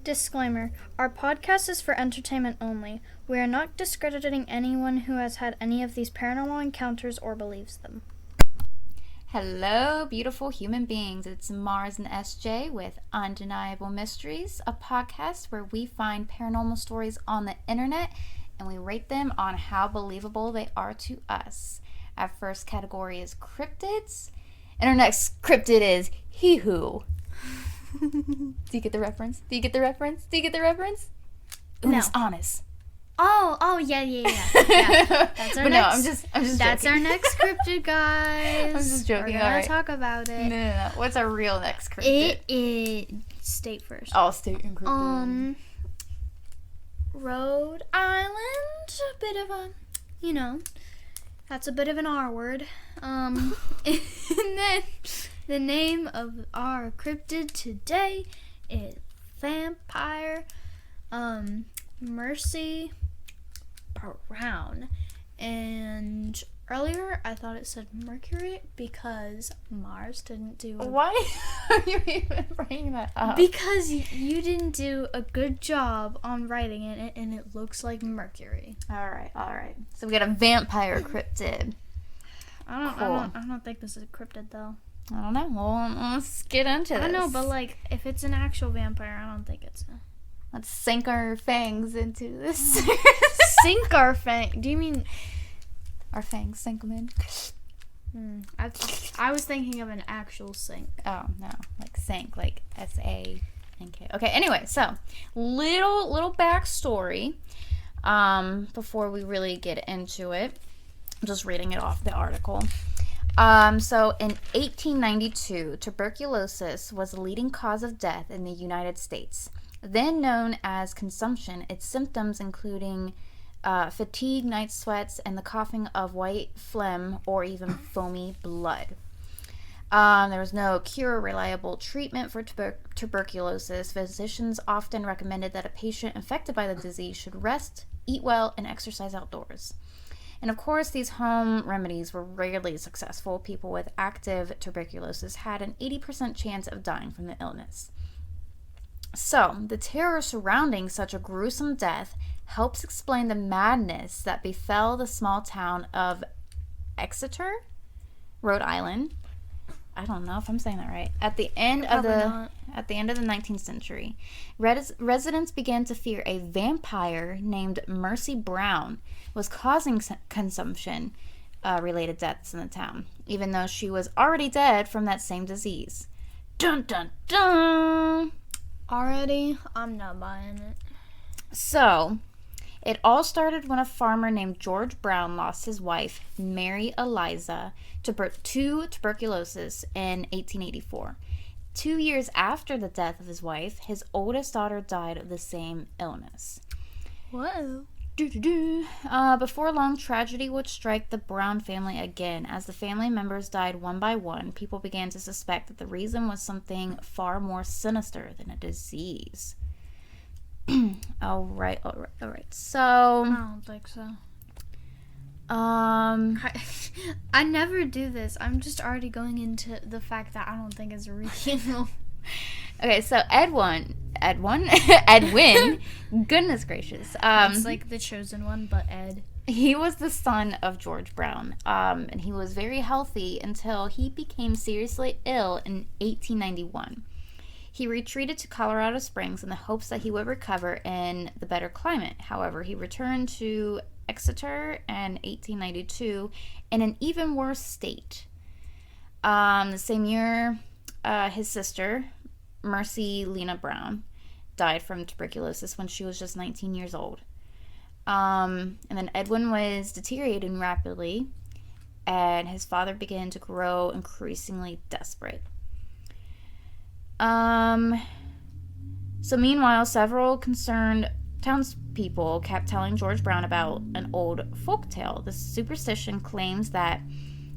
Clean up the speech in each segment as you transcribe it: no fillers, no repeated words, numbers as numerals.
Disclaimer: our podcast is for entertainment only. We are not discrediting anyone who has had any of these paranormal encounters or believes them. Hello, beautiful human beings. It's Mars and SJ with Undeniable Mysteries, a podcast where we find paranormal stories on the internet and we rate them on how believable they are to us. Our first category is cryptids, and our next cryptid is He Who. Do you get the reference? Do you get the reference? Unis No. Honest. Oh, yeah. Yeah. That's our But next. no, I'm just That's joking. our next cryptid, guys. I'm just joking, We're gonna alright. talk about it. No. What's our real next cryptid? It is state first. Oh, state and cryptid. Rhode Island. A bit of a, that's a bit of an R word. And then the name of our cryptid today is Vampire Mercy Brown. And earlier I thought it said Mercury because Mars didn't do Why are you even bringing that up? because you didn't do a good job on writing it, and it looks like Mercury. All right. So we got a vampire cryptid. I don't think this is a cryptid though. I don't know. Well, let's get into this. I know, but like if it's an actual vampire, I don't think it's a Let's sink our fangs into this. sink our fang. Do you mean? Our fangs, sink them in. I was thinking of an actual sink. Oh, no. Like sink, like S-A-N-K. Okay, anyway, so little backstory before we really get into it. I'm just reading it off the article. So in 1892, tuberculosis was the leading cause of death in the United States. Then known as consumption, its symptoms including fatigue, night sweats, and the coughing of white phlegm or even foamy blood. There was no cure or reliable treatment for tuberculosis. Physicians often recommended that a patient infected by the disease should rest, eat well, and exercise outdoors. And of course, these home remedies were rarely successful. People with active tuberculosis had an 80% chance of dying from the illness. So, the terror surrounding such a gruesome death helps explain the madness that befell the small town of Exeter, Rhode Island. I don't know if I'm saying that right. At the end of the 19th century, residents began to fear a vampire named Mercy Brown was causing consumption related deaths in the town, even though she was already dead from that same disease. Dun dun dun! Already, I'm not buying it. So, it all started when a farmer named George Brown lost his wife, Mary Eliza, to tuberculosis in 1884. 2 years after the death of his wife, his oldest daughter died of the same illness. Whoa. Before long, tragedy would strike the Brown family again. As the family members died one by one, people began to suspect that the reason was something far more sinister than a disease. All right. So, I don't think so. I never do this. I'm just already going into the fact that I don't think it's real. Okay, so Edwin, goodness gracious. It's like the chosen one, but Ed. He was the son of George Brown, and he was very healthy until he became seriously ill in 1891. He retreated to Colorado Springs in the hopes that he would recover in the better climate. However, he returned to Exeter in 1892 in an even worse state. The same year, his sister, Mercy Lena Brown, died from tuberculosis when she was just 19 years old. And then Edwin was deteriorating rapidly, and his father began to grow increasingly desperate. So meanwhile, several concerned townspeople kept telling George Brown about an old folktale. The superstition claims that,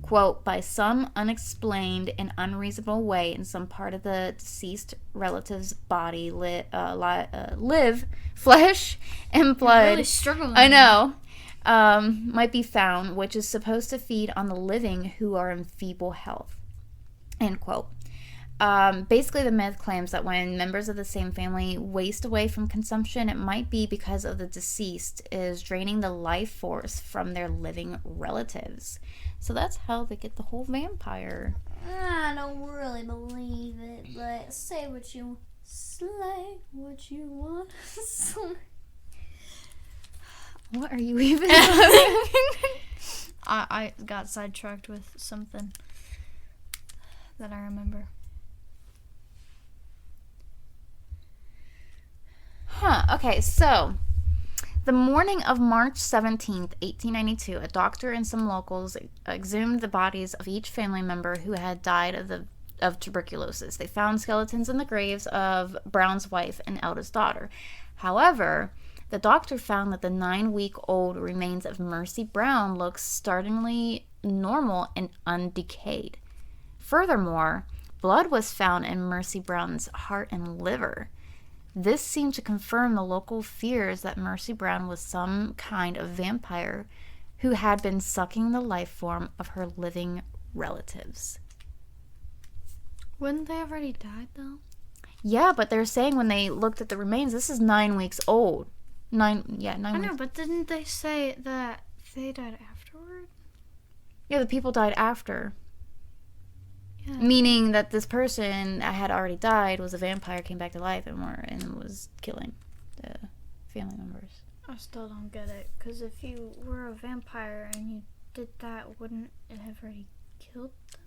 quote, by some unexplained and unreasonable way in some part of the deceased relative's body live flesh and blood. You're really struggling. I know. Might be found, which is supposed to feed on the living who are in feeble health. End quote. Basically, the myth claims that when members of the same family waste away from consumption, it might be because of the deceased is draining the life force from their living relatives. So that's how they get the whole vampire. I don't really believe it, but say what you want. What are you even I got sidetracked with something that I remember. Okay, so the morning of March 17th, 1892, a doctor and some locals exhumed the bodies of each family member who had died of tuberculosis. They found skeletons in the graves of Brown's wife and eldest daughter. However, the doctor found that the 9-week-old remains of Mercy Brown looked startlingly normal and undecayed. Furthermore, blood was found in Mercy Brown's heart and liver. This seemed to confirm the local fears that Mercy Brown was some kind of vampire who had been sucking the life form of her living relatives. Wouldn't they have already died, though? Yeah, but they're saying when they looked at the remains, this is 9 weeks old. 9 I weeks. know, but didn't they say that they died afterward? Yeah, the people died after. Yeah. Meaning that this person that had already died was a vampire, came back to life, and was killing the family members. I still don't get it, because if you were a vampire and you did that, wouldn't it have already killed them?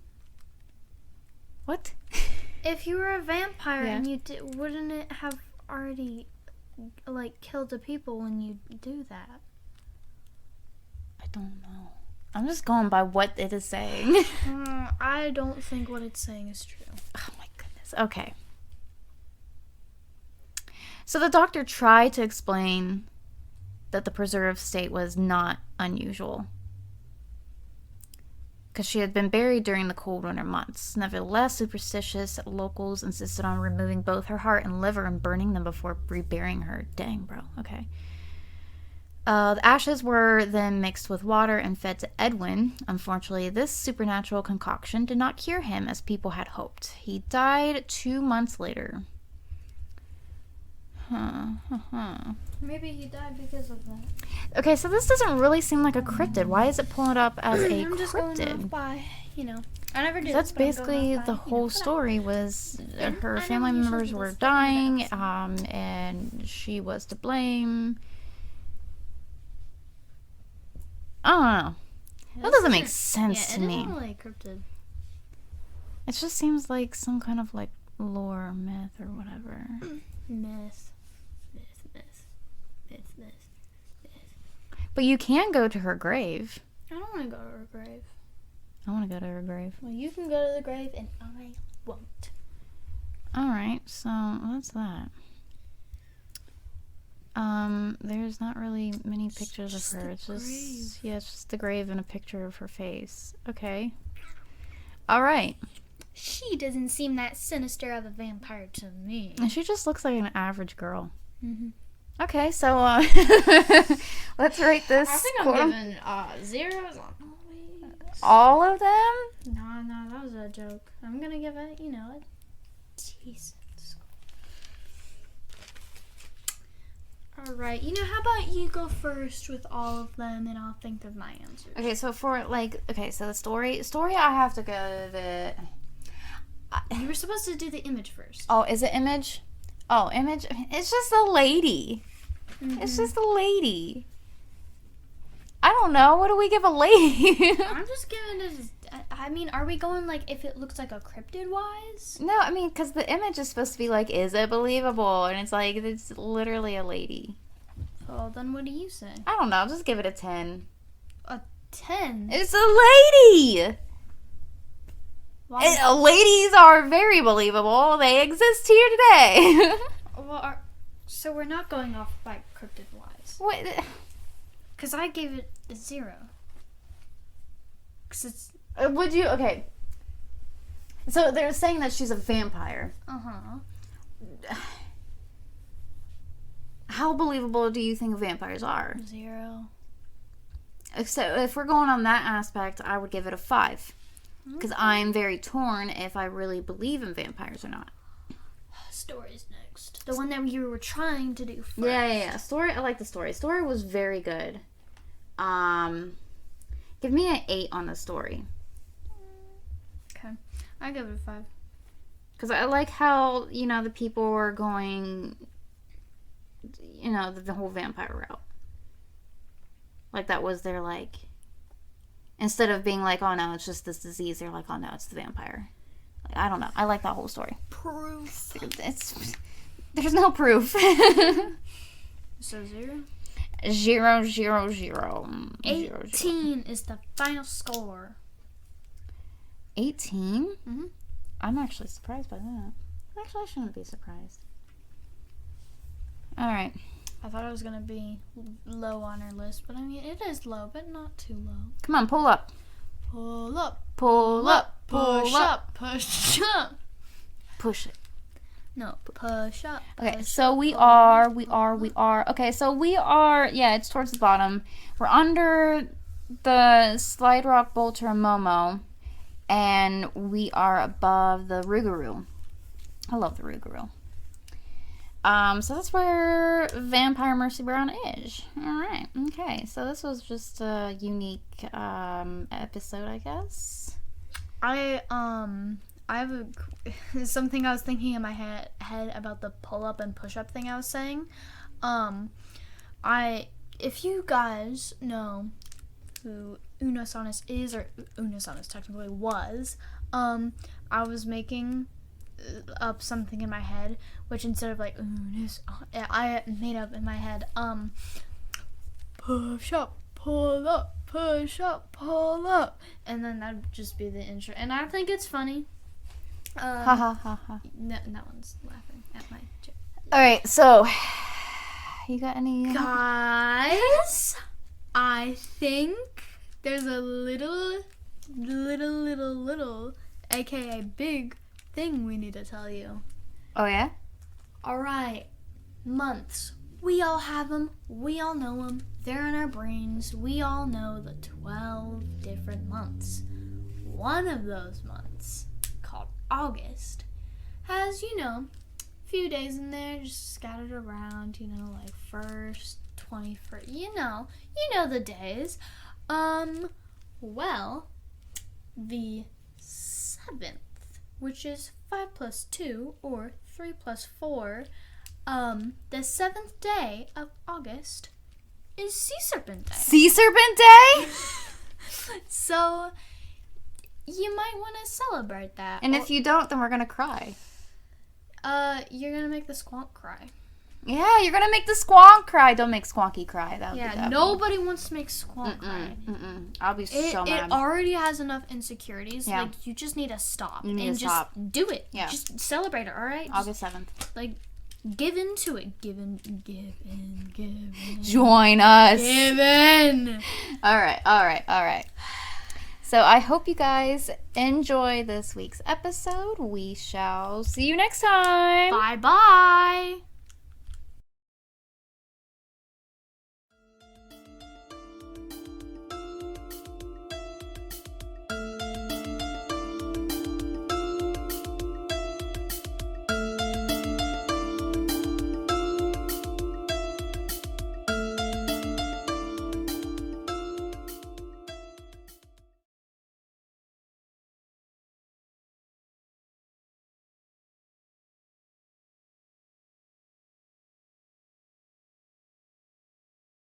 What? If you were a vampire Yeah. and you did, wouldn't it have already, killed the people when you do that? I don't know. I'm just going by what it is saying. I don't think what it's saying is true. Oh my goodness. Okay. So the doctor tried to explain that the preserved state was not unusual, because she had been buried during the cold winter months. Nevertheless, superstitious locals insisted on removing both her heart and liver and burning them before reburying her. Dang, bro. Okay. The ashes were then mixed with water and fed to Edwin. Unfortunately, this supernatural concoction did not cure him as people had hoped. He died 2 months later. Maybe he died because of that. Okay, so this doesn't really seem like a cryptid. Why is it pulling it up as a I'm just going off cryptid? by, I never did. That's basically the whole story. Was her family members were dying, and she was to blame. I don't know. That doesn't make sense to me. It isn't really cryptid. It just seems like some kind of lore, myth, or whatever. Myth. But you can go to her grave. I don't want to go to her grave. I want to go to her grave. Well, you can go to the grave and I won't. Alright, so that's that. There's not really many pictures of her. It's just it's just the grave and a picture of her face. Okay. Alright. She doesn't seem that sinister of a vampire to me. And she just looks like an average girl. Mm-hmm. Okay, so let's rate this. I think I'm giving zeros on all these. All of them? No, that was a joke. I'm gonna give it, a decent score. Alright, how about you go first with all of them and I'll think of my answers. Okay, so so the story I have to give it. You were supposed to do the image first. Oh, is it image? Oh, image. It's just a lady. Mm-hmm. It's just a lady. I don't know. What do we give a lady? I'm just giving it. Are we going if it looks like a cryptid wise? No, because the image is supposed to be is it believable? And it's literally a lady. Well, then what do you say? I don't know. Just give it a 10. A 10? It's a lady. Why? Ladies are very believable. They exist here today. Well, so we're not going off by cryptid wise. What? Because I gave it a 0. Because it's... Would you... Okay. So they're saying that she's a vampire. Uh-huh. How believable do you think vampires are? 0. So if we're going on that aspect, I would give it a 5. Because I'm very torn if I really believe in vampires or not. Stories next. The one that you were trying to do first. Yeah. Story, I like the story. Story was very good. Give me an 8 on the story. Okay. I give it a 5. Because I like how, the people were going, the whole vampire route. Like, that was their, like, instead of being like, oh, no, it's just this disease, they're like, oh, no, it's the vampire. Like, I don't know. I like that whole story. Proof. There's no proof. So 0? 0, 0, 0. 18 is the final score. 18? Mm-hmm. I'm actually surprised by that. Actually, I shouldn't be surprised. All right. I thought it was going to be low on our list, but I mean, it is low, but not too low. Come on, pull up. Pull up. Pull up. Push up. Push up. Push it. No, push up. Okay, push so up, we pull are. Okay, so we are, it's towards the bottom. We're under the Slide Rock Bolter Momo, and we are above the Rougarou. I love the Rougarou. So that's where Vampire Mercy Brown is. Alright, okay, so this was just a unique, episode, I guess. I have something I was thinking in my head about the pull up and push up thing I was saying. If you guys know who Uno Saunus is, or Uno Saunus technically was, I was making up something in my head, which instead of like I made up in my head, push up, pull up, push up, pull up, and then that'd just be the intro, and I think it's funny. Ha ha ha ha. No one's laughing at my joke. All right, so you got any? Guys, I think there's a little, aka big thing we need to tell you. Oh yeah. All right, months. We all have them. We all know them. They're in our brains. We all know the 12 different months. One of those months, called August, has, a few days in there just scattered around, like 1st, 21st, you know the days. Well, the 7th, which is 5 plus 2, or 3 plus 4, the 7th day of August is Sea Serpent Day. Sea Serpent Day? So, you might want to celebrate that. And if you don't, then we're going to cry. You're going to make the squonk cry. Yeah, you're going to make the squonk cry. Don't make Squonky cry. That would be that nobody wants to make squonk cry. I'll be so mad. It already has enough insecurities. Yeah. Like, you just need to stop. You need and to just stop. do it. Yeah. Just celebrate it, alright? August 7th. Like, give in to it. Give in. Join us. Give in. All right. So I hope you guys enjoy this week's episode. We shall see you next time. Bye-bye.